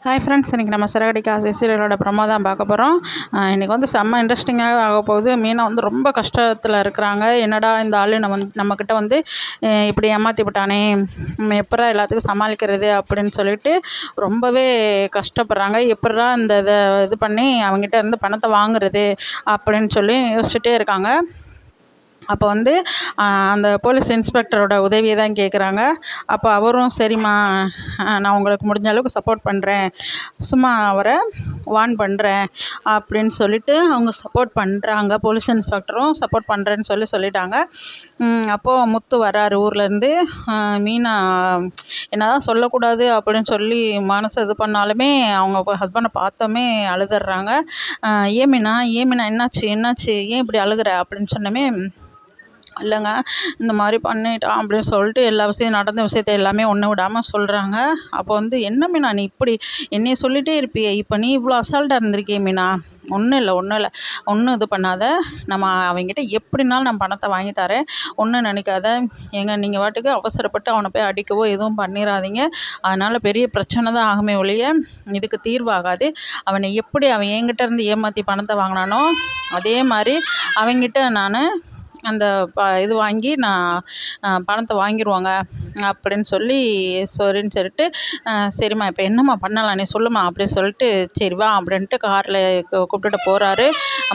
Hi friends, இன்றைக்கி நம்ம சிறகடி காசு சீரியலோட ப்ரொமோ தான் பார்க்க போகிறோம். இன்றைக்கி வந்து செம்ம இன்ட்ரெஸ்டிங்காக ஆக போகுது. மீனா வந்து ரொம்ப கஷ்டத்தில் இருக்கிறாங்க. என்னடா இந்த ஆள் நம்மக்கிட்ட வந்து இப்படி ஏமாற்றி விட்டானே, நம்ம எப்பட்றா எல்லாத்துக்கும் சமாளிக்கிறது அப்படின்னு சொல்லிட்டு ரொம்பவே கஷ்டப்படுறாங்க. எப்பட்றா இந்த இதை இது பண்ணி அவங்ககிட்ட இருந்து பணத்தை வாங்குறது அப்படின்னு சொல்லி யோசிச்சுட்டே இருக்காங்க. அப்போ வந்து அந்த போலீஸ் இன்ஸ்பெக்டரோட உதவியை தான் கேட்குறாங்க. அப்போ அவரும் சரிம்மா, நான் உங்களுக்கு முடிஞ்ச அளவுக்கு சப்போர்ட் பண்ணுறேன், சும்மா அவரை வார்ன் பண்ணுறேன் அப்படின்னு சொல்லிட்டு அவங்க சப்போர்ட் பண்ணுறாங்க. போலீஸ் இன்ஸ்பெக்டரும் சப்போர்ட் பண்ணுறேன்னு சொல்லிட்டாங்க. அப்போது முத்து வராரு ஊர்லேருந்து. மீனா என்னதான் சொல்லக்கூடாது அப்படின்னு சொல்லி மனசு இது பண்ணாலுமே அவங்க ஹஸ்பண்டை பார்த்தோமே அழுதுடுறாங்க. ஏன் மீனா என்னாச்சு ஏன் இப்படி அழுகுற அப்படின்னு சொன்னமே, இல்லைங்க இந்த மாதிரி பண்ணிட்டான் அப்படின்னு சொல்லிட்டு எல்லா நடந்த விஷயத்த எல்லாமே ஒன்று விடாமல் சொல்கிறாங்க. அப்போ வந்து என்ன மீனா நீ இப்படி என்னைய சொல்லிகிட்டே இருப்பியே, இப்போ நீ இவ்வளோ அசால்ட்டாக இருந்திருக்கியே மீனா, ஒன்றும் இல்லை ஒன்றும் இது பண்ணாத, நம்ம அவங்ககிட்ட எப்படினாலும் நான் பணத்தை வாங்கி தரேன், ஒன்றும் நினைக்காத. நீங்கள் வாட்டுக்கு அவசரப்பட்டு அவனை போய் அடிக்கவோ எதுவும் பண்ணிடாதீங்க, அதனால் பெரிய பிரச்சனை தான் ஆகுமே ஒழிய இதுக்கு தீர்வாகாது. அவன் என்கிட்ட இருந்து ஏமாற்றி பணத்தை வாங்கினானோ அதே மாதிரி அவங்ககிட்ட நான் அந்த இது வாங்கி நான் பணத்தை வாங்கிடுவாங்க அப்படின்னு சரின்னு சொல்லிட்டு, சரிம்மா இப்போ என்னம்மா பண்ணலாம் நீ சொல்லுமா அப்படின்னு சொல்லிட்டு, சரி வா அப்படின்ட்டு காரில் கூப்பிட்டுட்டு போகிறாரு.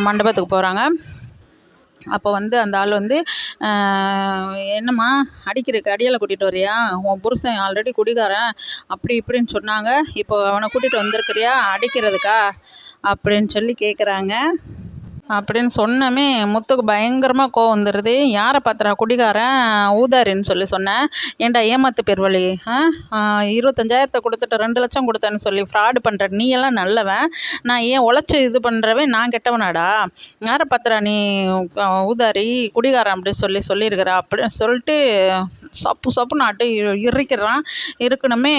மண்டபத்துக்கு போகிறாங்க. அப்போ வந்து அந்த ஆள் வந்து, என்னம்மா அடிக்கிறதுக்கு அடியால் கூட்டிகிட்டு வரியா, உன் புருஷன் ஆல்ரெடி குடிகாரன் அப்படி இப்படின்னு சொன்னாங்க, இப்போ அவனை கூட்டிகிட்டு வந்திருக்கிறியா அடிக்கிறதுக்கா அப்படின்னு சொல்லி கேட்குறாங்க. அப்படின்னு சொன்னமே முத்துக்கு பயங்கரமாக கோவம் வந்துடுது. யாரை பார்த்துறா குடிகாரன், ஊதாரின்னு சொன்னேன். ஏன்டா ஏமாத்து பெருவழி, 25,000 கொடுத்துட்டு 2 லட்சம் கொடுத்தேன்னு சொல்லி ஃப்ராடு பண்ணுற நீ எல்லாம் நல்லவன், நான் ஏன் உழைச்சி இது பண்ணுறவன் நான் கெட்டவனாடா, யாரை பார்த்துறா நீ ஊதாரி குடிகாரன் அப்படின்னு சொல்லியிருக்கிறா அப்படின்னு சொல்லிட்டு சப்பு நாட்டு இறுக்கிறான். இருக்கணுமே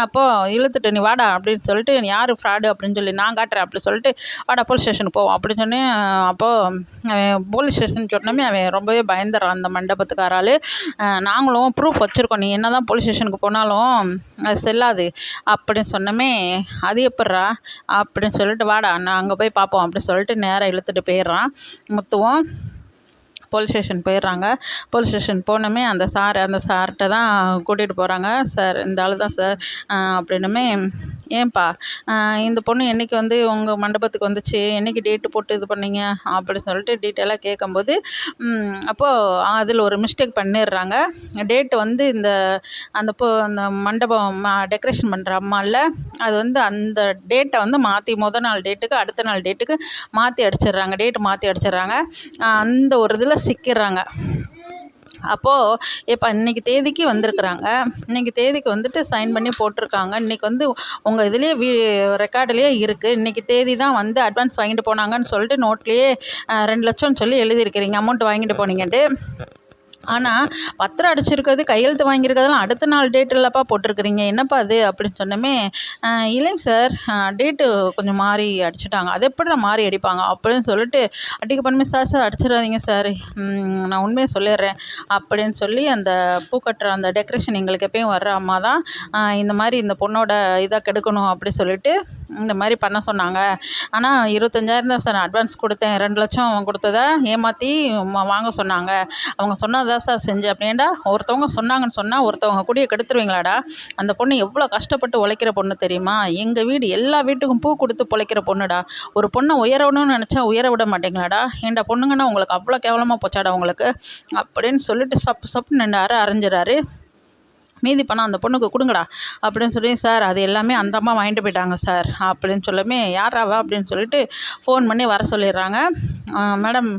அப்போது இழுத்துட்டு நீ வாடா அப்படின்னு சொல்லிட்டு, யார் ஃப்ராடு அப்படின்னு சொல்லி நான் காட்டுறேன் அப்படி சொல்லிட்டு, வாடா போலீஸ் ஸ்டேஷனுக்கு போவோம் அப்படின்னு சொன்னேன். அப்போது போலீஸ் ஸ்டேஷன் சொன்னோமே அவன் ரொம்பவே பயந்துடுறான் அந்த மண்டபத்துக்காரால். நாங்களும் ப்ரூஃப் வச்சுருக்கோம், நீ என்ன தான் போலீஸ் ஸ்டேஷனுக்கு போனாலும் அது செல்லாது அப்படின்னு சொன்னோமே, அது எப்பட்றா அப்படின்னு சொல்லிட்டு, வாடா நான் அங்கே போய் பார்ப்போம் அப்படி சொல்லிட்டு நேராக இழுத்துட்டு போயிடுறான். முத்துவும் போலீஸ் ஸ்டேஷன் போயிடுறாங்க. போலீஸ் ஸ்டேஷன் போனோமே அந்த சார்கிட்ட தான் கூட்டிகிட்டு போகிறாங்க. சார் இந்த ஆள் தான் சார் அப்படின்னுமே, ஏன்பா இந்த பொண்ணு என்றைக்கு வந்து உங்கள் மண்டபத்துக்கு வந்துச்சு, என்றைக்கு டேட்டு போட்டு இது பண்ணீங்க அப்படின்னு சொல்லிட்டு டீட்டெயிலாக கேட்கும்போது, அப்போது அதில் ஒரு மிஸ்டேக் பண்ணிடுறாங்க. டேட்டு வந்து அந்த மண்டபம் டெக்கரேஷன் பண்ணுற அம்மாவில் அது வந்து அந்த டேட்டை வந்து மாற்றி நாள் டேட்டுக்கு அடுத்த நாள் டேட்டுக்கு மாற்றி அடிச்சிடுறாங்க. டேட்டு மாற்றி அடிச்சிடுறாங்க. அந்த ஒரு இதில் சிக்கிடுறாங்க. அப்போது இப்போ இன்றைக்கி தேதிக்கு வந்திருக்குறாங்க, இன்றைக்கி தேதிக்கு வந்துட்டு சைன் பண்ணி போட்டிருக்காங்க. இன்றைக்கி வந்து உங்கள் இதுலேயே ரெக்கார்டுலேயே இருக்குது, இன்றைக்கி தேதி தான் வந்து அட்வான்ஸ் வாங்கிட்டு போனாங்கன்னு சொல்லிட்டு நோட்லேயே 2 லட்சம்னு சொல்லி எழுதியிருக்கிறீங்க, அமௌண்ட் வாங்கிட்டு போனீங்கன்ட்டு. ஆனால் பத்திரம் அடிச்சிருக்கிறது கையெழுத்து வாங்கியிருக்கிறதெல்லாம் அடுத்த நாள் டேட் இல்லப்பா போட்டிருக்கிறீங்க, என்னப்பா அது அப்படின்னு சொன்னோமே, இல்லைங்க சார் டேட்டு கொஞ்சம் மாறி அடிச்சிட்டாங்க. அது எப்படி மாறி அடிப்பாங்க அப்படின்னு சொல்லிட்டு அடிக்க பண்ணுமே, சார் அடிச்சிடாதீங்க சார், நான் உண்மையை சொல்லிடுறேன் அப்படின்னு சொல்லி அந்த பூக்கட்டுற அந்த டெக்கரேஷன் எங்களுக்கு எப்பயும் வர்ற அம்மா தான் இந்த மாதிரி இந்த பொண்ணோட இதாக கெடுக்கணும் அப்படி சொல்லிட்டு இந்த மாதிரி பண்ண சொன்னாங்க. ஆனால் 25,000 தான் சார் அட்வான்ஸ் கொடுத்தேன், 2 லட்சம் கொடுத்ததை ஏமாற்றி வாங்க சொன்னாங்க, அவங்க சொன்னதான் சார் செஞ்சேன். அப்படின்டா ஒருத்தவங்க சொன்னாங்கன்னு சொன்னால் ஒருத்தவங்க கூடிய கெடுத்துருவீங்களாடா, அந்த பொண்ணு எவ்வளோ கஷ்டப்பட்டு உழைக்கிற பொண்ணு தெரியுமா, எங்கள் வீடு எல்லா வீட்டுக்கும் பூ கொடுத்து பொழைக்கிற பொண்ணுடா, ஒரு பொண்ணை உயரணும்னு நினச்சா உயர விட மாட்டேங்களாடா, ஏன்டா பொண்ணுங்கன்னா உங்களுக்கு அவ்வளோ கேவலமாக போச்சாடா உங்களுக்கு அப்படின்னு சொல்லிட்டு சப்புன்னு 2 அரைஞ்சிடாரு. மீதி பணம் அந்த பொண்ணுக்கு கொடுங்கடா அப்படின்னு சொல்லி, சார் அது எல்லாமே அந்த அம்மா வாங்கிட்டு போயிட்டாங்க சார் அப்படின்னு சொல்லுமே, யாராவா அப்படின்னு சொல்லிட்டு ஃபோன் பண்ணி வர சொல்லிடுறாங்க. மேடம்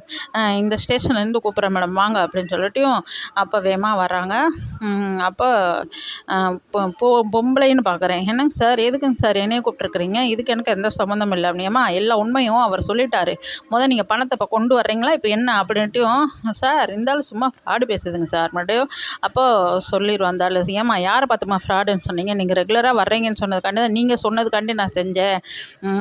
இந்த ஸ்டேஷன்லேருந்து கூப்பிட்றேன் மேடம் வாங்க அப்படின்னு சொல்லிட்டும் அப்போ வேகமாக வராங்க. அப்போ பொம்பளைன்னு பார்க்குறேன், என்னங்க சார் எதுக்குங்க சார் என்னைய கூப்பிட்ருக்குறீங்க, இதுக்கு எனக்கு எந்த சம்மந்தம் இல்லை அப்படியேம்மா, எல்லா உண்மையும் அவர் சொல்லிட்டாரு, நீங்கள் பணத்தை இப்போ கொண்டு வர்றீங்களா இப்போ என்ன அப்படின்ட்டும், சார் இருந்தாலும் சும்மா ஃப்ராடு பேசுதுங்க சார் மட்டும். அப்போது சொல்லிடுவோம் அந்த ஆள், ஏம்மா யாரை பார்த்துமா ஃப்ராடுன்னு சொன்னீங்க, நீங்கள் ரெகுலராக வர்றீங்கன்னு சொன்னதுக்காண்டி தான், நீங்கள் சொன்னதுக்காண்டி நான் செஞ்சேன்,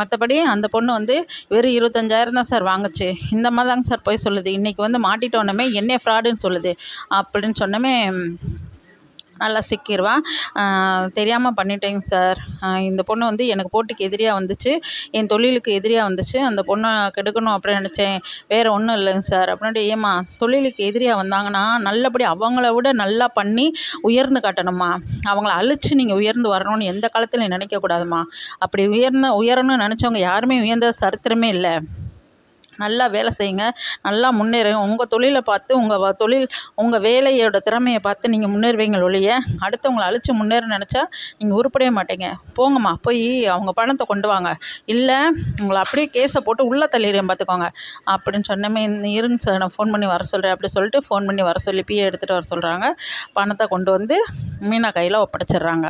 மற்றபடி அந்த பொண்ணு வந்து வெறும் 25,000 தான் சார் வாங்குச்சு, இந்த மாதிரி தாங்க சார் போய் சொல்லுது, இன்றைக்கி வந்து மாட்டிட்டோன்னமே என்னைய ஃப்ராடுன்னு சொல்லுது அப்படின்னு சொன்னமே, நல்லா சிக்கிருவா. தெரியாமல் பண்ணிட்டேங்க சார். இந்த பொண்ணு வந்து எனக்கு போட்டிக்கு எதிரியாக வந்துச்சு, என் தொழிலுக்கு எதிரியாக வந்துச்சு. அந்த பொண்ணை கெடுக்கணும் அப்படின்னு நினச்சேன், வேறு ஒன்றும் இல்லைங்க சார் அப்படின்ட்டு. ஏம்மா, தொழிலுக்கு எதிரியாக வந்தாங்கன்னா நல்லபடி அவங்கள விட நல்லா பண்ணி உயர்ந்து காட்டணும்மா. அவங்கள அழிச்சு நீங்கள் உயர்ந்து வரணும்னு எந்த காலத்துலையும் நினைக்கக்கூடாதும்மா. அப்படி உயரணும்னு நினச்சவங்க யாருமே உயர்ந்த சரித்திரமே இல்லை. நல்லா வேலை செய்யுங்க, நல்லா முன்னேறுங்க. உங்கள் தொழிலை பார்த்து உங்கள் வேலையோட திறமையை பார்த்து நீங்கள் முன்னேறுவீங்களே ஒழிய, அடுத்தவங்கள அழிச்சு முன்னேற நினச்சா நீங்கள் உருப்படவே மாட்டீங்க. போங்கம்மா, போய் அவங்க பணத்தை கொண்டு வாங்க, இல்லை உங்களை அப்படியே கேஸை போட்டு உள்ளே தள்ளிடுறேன் பார்த்துக்கோங்க அப்படின்னு சொன்னமே. இருங்க சார், நான் ஃபோன் பண்ணி வர சொல்கிறேன் அப்படி சொல்லிட்டு ஃபோன் பண்ணி வர சொல்லி பிஏ எடுத்துகிட்டு வர சொல்கிறாங்க. பணத்தை கொண்டு வந்து மீனா கையில் ஒப்படைச்சிடுறாங்க.